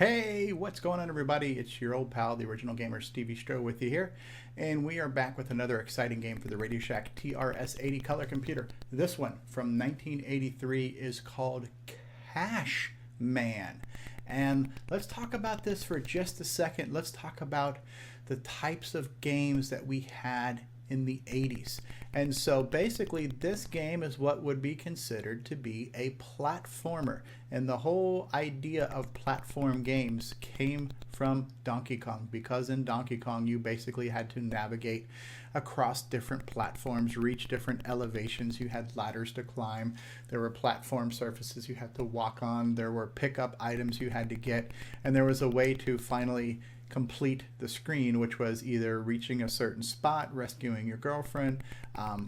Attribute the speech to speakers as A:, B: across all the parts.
A: Hey, what's going on, everybody? It's your old pal, the original gamer, StevieStrow, with you here, and we are back with another exciting game for the Radio Shack TRS-80 color computer. This one from 1983 is called Cash Man, and let's talk about this for just a second. Let's talk about the types of games that we had in the 80s. And so basically this game is what would be considered to be a platformer, and the whole idea of platform games came from Donkey Kong, because in Donkey Kong you basically had to navigate across different platforms, reach different elevations. You had ladders to climb, there were platform surfaces you had to walk on, there were pickup items you had to get, and there was a way to finally complete the screen, which was either reaching a certain spot, rescuing your girlfriend,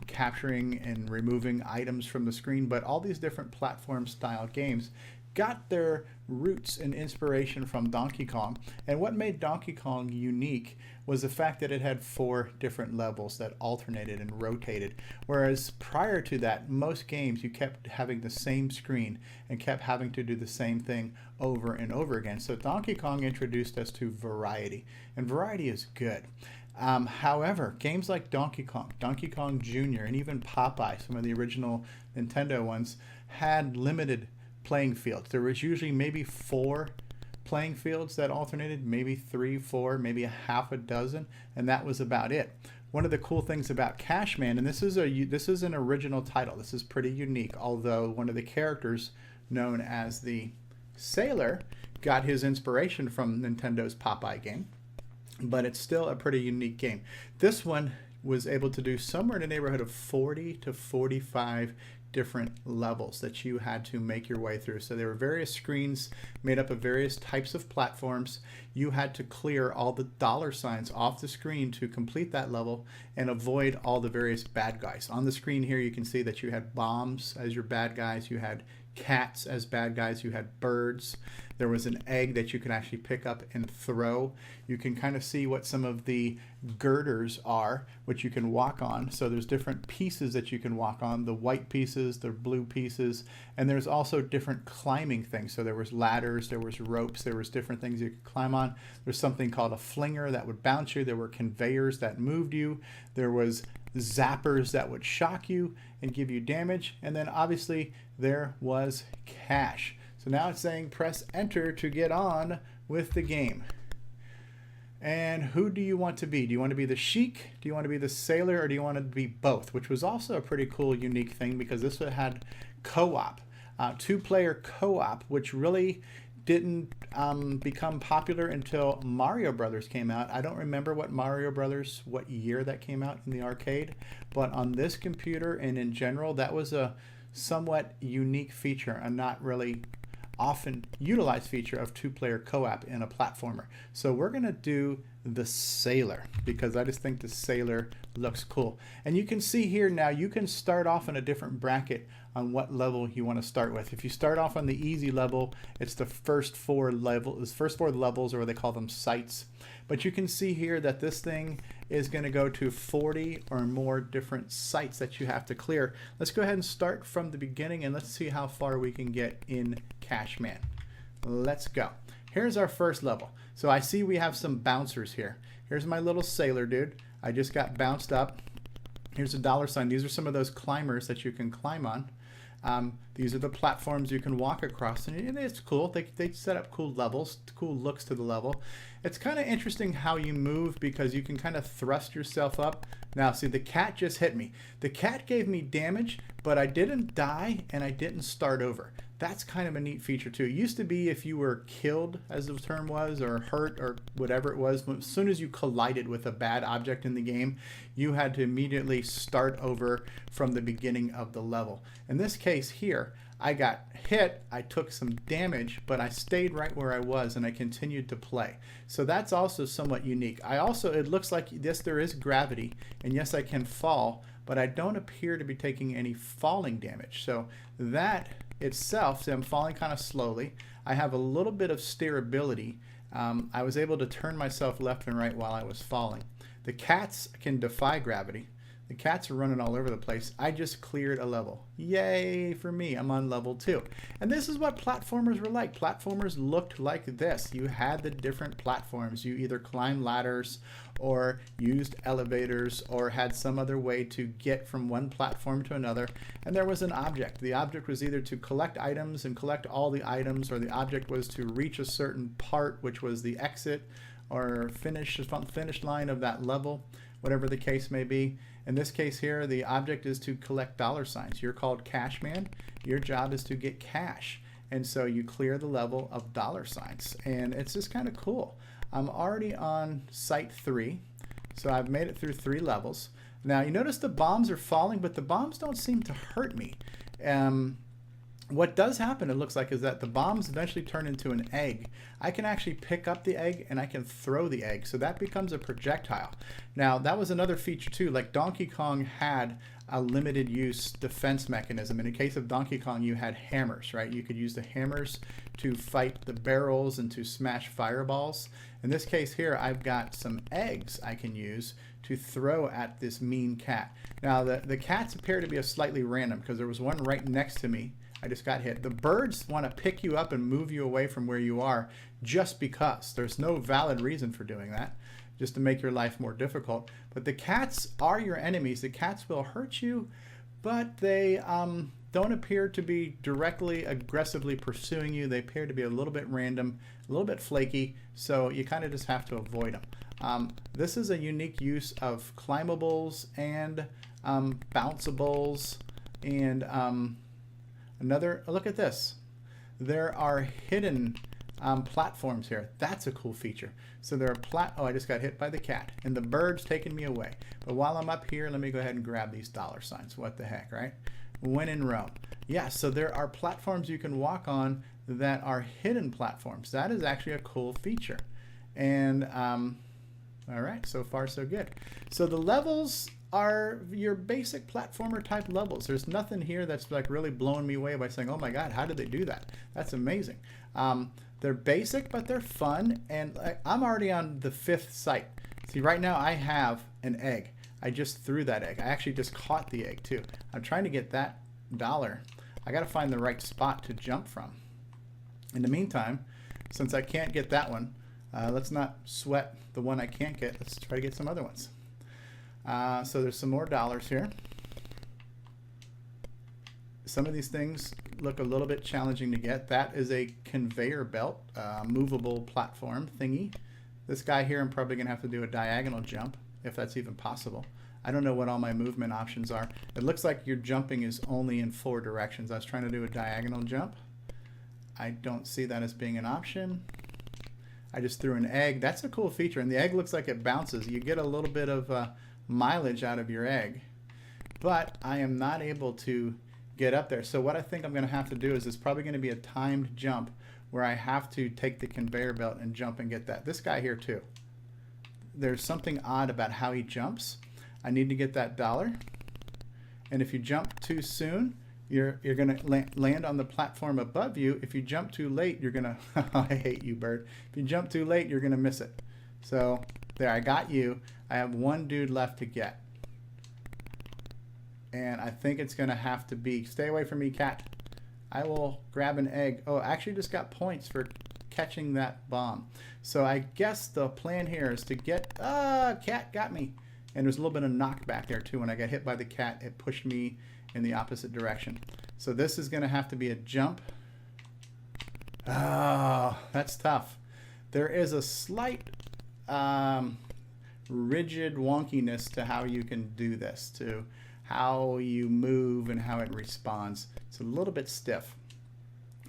A: capturing and removing items from the screen. But all these different platform style games got their roots and inspiration from Donkey Kong. And what made Donkey Kong unique was the fact that it had 4 different levels that alternated and rotated. Whereas prior to that, most games you kept having the same screen and kept having to do the same thing over and over again. So Donkey Kong introduced us to variety, and variety is good. However, games like Donkey Kong Jr., and even Popeye, some of the original Nintendo ones, had limited playing fields. There was usually maybe 4 playing fields that alternated, maybe 3, 4, maybe a half a dozen, and that was about it. One of the cool things about Cash Man, and this is an original title, this is pretty unique, although one of the characters known as the Sailor got his inspiration from Nintendo's Popeye game, but it's still a pretty unique game. This one was able to do somewhere in the neighborhood of 40 to 45 different levels that you had to make your way through. So there were various screens made up of various types of platforms. You had to clear all the $ off the screen to complete that level and avoid all the various bad guys. On the screen here you can see that you had bombs as your bad guys, you had cats as bad guys, you had birds, there was an egg that you could actually pick up and throw. You can kind of see what some of the girders are, which you can walk on. So there's different pieces that you can walk on, the white pieces, the blue pieces, and there's also different climbing things. So there was ladders, there was ropes, there was different things you could climb on. There's something called a flinger that would bounce you, there were conveyors that moved you, there was zappers that would shock you and give you damage, and then obviously there was cash. So now it's saying press enter to get on with the game. And who do you want to be? Do you want to be the Sheik? Do you want to be the Sailor? Or do you want to be both? Which was also a pretty cool, unique thing, because this had co-op, 2-player co-op, which really didn't become popular until Mario Brothers came out. I don't remember what year that came out in the arcade, but on this computer and in general, that was a somewhat unique feature, a not really often utilized feature of 2-player co-op in a platformer. So we're gonna do the Sailor because I just think the Sailor looks cool. And you can see here now you can start off in a different bracket on what level you want to start with. If you start off on the easy level, it's the first 4 levels, or they call them sites. But you can see here that this thing is going to go to 40 or more different sites that you have to clear. Let's go ahead and start from the beginning and let's see how far we can get in Cash Man. Let's go. Here's our first level. So I see we have some bouncers here. Here's my little sailor dude. I just got bounced up. Here's a $. These are some of those climbers that you can climb on. These are the platforms you can walk across, and it's cool. They set up cool levels, cool looks to the level. It's kind of interesting how you move because you can kind of thrust yourself up. Now see, the cat just hit me. The cat gave me damage, but I didn't die and I didn't start over. That's kind of a neat feature too. It used to be if you were killed, as the term was, or hurt or whatever it was, as soon as you collided with a bad object in the game, you had to immediately start over from the beginning of the level. In this case here, I got hit, I took some damage, but I stayed right where I was and I continued to play. So that's also somewhat unique. It looks like, yes, there is gravity, and yes, I can fall, but I don't appear to be taking any falling damage. So that itself, so I'm falling kind of slowly. I have a little bit of steerability. I was able to turn myself left and right while I was falling. The cats can defy gravity. The cats are running all over the place. I just cleared a level. Yay for me. I'm on level 2. And this is what platformers were like. Platformers looked like this. You had the different platforms. You either climbed ladders or used elevators or had some other way to get from one platform to another. And there was an object. The object was either to collect items and collect all the items, or the object was to reach a certain part, which was the exit or finish line of that level, whatever the case may be. In this case here, the object is to collect dollar signs. You're called Cash Man. Your job is to get cash. And so you clear the level of dollar signs. And it's just kind of cool. I'm already on site 3. So I've made it through 3 levels. Now you notice the bombs are falling, but the bombs don't seem to hurt me. What does happen, it looks like, is that the bombs eventually turn into an egg. I can actually pick up the egg and I can throw the egg, so that becomes a projectile. Now that was another feature too, like Donkey Kong had a limited use defense mechanism. In the case of Donkey Kong, you had hammers, right? You could use the hammers to fight the barrels and to smash fireballs. In this case here, I've got some eggs I can use to throw at this mean cat. Now the cats appear to be a slightly random, because there was one right next to me. I just got hit. The birds want to pick you up and move you away from where you are just because. There's no valid reason for doing that, just to make your life more difficult. But the cats are your enemies. The cats will hurt you, but they don't appear to be directly aggressively pursuing you. They appear to be a little bit random, a little bit flaky, so you kind of just have to avoid them. This is a unique use of climbables and bounceables and look at this. There are hidden platforms here. That's a cool feature. So there are oh, I just got hit by the cat and the bird's taking me away. But while I'm up here, let me go ahead and grab these dollar signs. What the heck, right? When in Rome. Yeah, so there are platforms you can walk on that are hidden platforms. That is actually a cool feature. And all right, so far so good. So the levels are your basic platformer type levels. There's nothing here that's like really blowing me away by saying, oh my God, how did they do that? That's amazing. They're basic, but they're fun. And I'm already on the 5th site. See, right now I have an egg. I just threw that egg. I actually just caught the egg too. I'm trying to get that dollar. I got to find the right spot to jump from. In the meantime, since I can't get that one, let's not sweat the one I can't get. Let's try to get some other ones. So there's some more dollars here. Some of these things look a little bit challenging to get. That is a conveyor belt, movable platform thingy. This guy here, I'm probably going to have to do a diagonal jump, if that's even possible. I don't know what all my movement options are. It looks like your jumping is only in 4 directions. I was trying to do a diagonal jump. I don't see that as being an option. I just threw an egg. That's a cool feature, and the egg looks like it bounces. You get a little bit of mileage out of your egg, but I am not able to get up there. So what I think I'm going to have to do is it's probably going to be a timed jump where I have to take the conveyor belt and jump and get that. This guy here too. There's something odd about how he jumps. I need to get that dollar, and if you jump too soon, you're going to land on the platform above you. If you jump too late, you're going to I hate you, bird. If you jump too late, you're going to miss it. So there, I got you. I have one dude left to get. And I think it's going to have to be, stay away from me, cat. I will grab an egg. Oh, I actually just got points for catching that bomb. So I guess the plan here is to get, cat got me. And there's a little bit of knockback there too. When I got hit by the cat, it pushed me in the opposite direction. So this is going to have to be a jump. Oh, that's tough. There is a slight rigid wonkiness to how you can do this, to how you move and how it responds. It's a little bit stiff.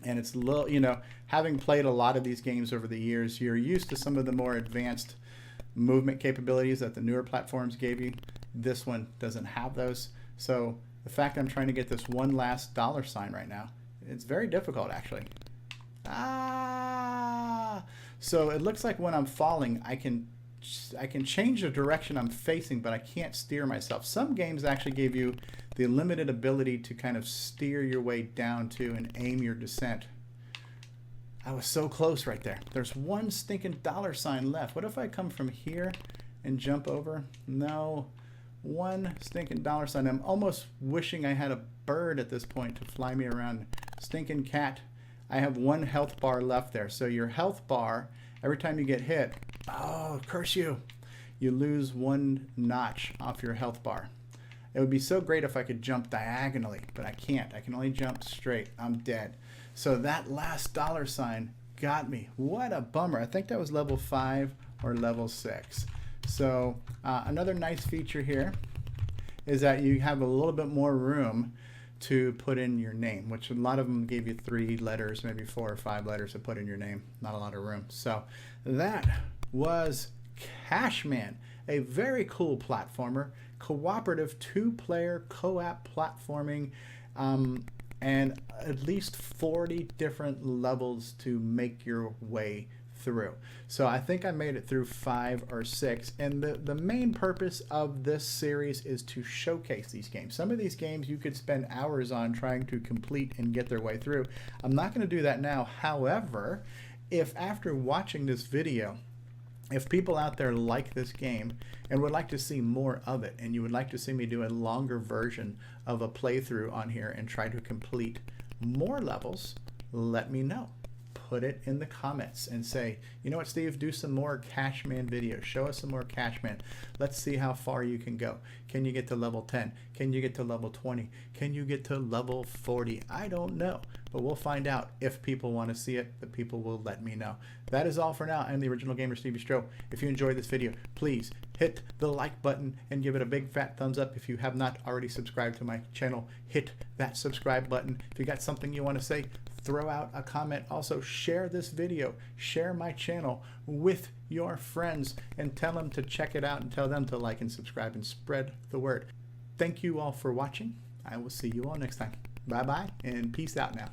A: And it's a little, you know, having played a lot of these games over the years, you're used to some of the more advanced movement capabilities that the newer platforms gave you. This one doesn't have those. So the fact that I'm trying to get this one last dollar sign right now, it's very difficult actually. So it looks like when I'm falling, I can change the direction I'm facing, but I can't steer myself. Some games actually give you the limited ability to kind of steer your way down to and aim your descent. I was so close right there. There's one stinking dollar sign left. What if I come from here and jump over? No. one stinking dollar sign. I'm almost wishing I had a bird at this point to fly me around. Stinking cat. I have one health bar left there. So your health bar, every time you get hit, oh, curse you, you lose one notch off your health bar. It would be so great if I could jump diagonally, but I can't. I can only jump straight. I'm dead. So that last dollar sign got me. What a bummer. I think that was level 5 or level 6. So another nice feature here is that you have a little bit more room to put in your name, which a lot of them gave you 3 letters, maybe 4 or 5 letters to put in your name. Not a lot of room. So that was Cashman, a very cool platformer, cooperative 2-player co-op platforming, and at least 40 different levels to make your way through. So I think I made it through 5 or 6, and the main purpose of this series is to showcase these games. Some of these games you could spend hours on trying to complete and get their way through. I'm not going to do that now. However, if after watching this video, if people out there like this game and would like to see more of it, and you would like to see me do a longer version of a playthrough on here and try to complete more levels, let me know. Put it in the comments and say, you know what, Steve, do some more Cashman videos. Show us some more Cashman. Let's see how far you can go. Can you get to level 10? Can you get to level 20? Can you get to level 40? I don't know, but we'll find out. If people want to see it, the people will let me know. That is all for now. I'm the original gamer, StevieStrow. If you enjoyed this video, please hit the like button and give it a big fat thumbs up. If you have not already subscribed to my channel, hit that subscribe button. If you got something you want to say, throw out a comment. Also, share this video, share my channel with your friends, and tell them to check it out, and tell them to like and subscribe and spread the word. Thank you all for watching. I will see you all next time. Bye bye and peace out now.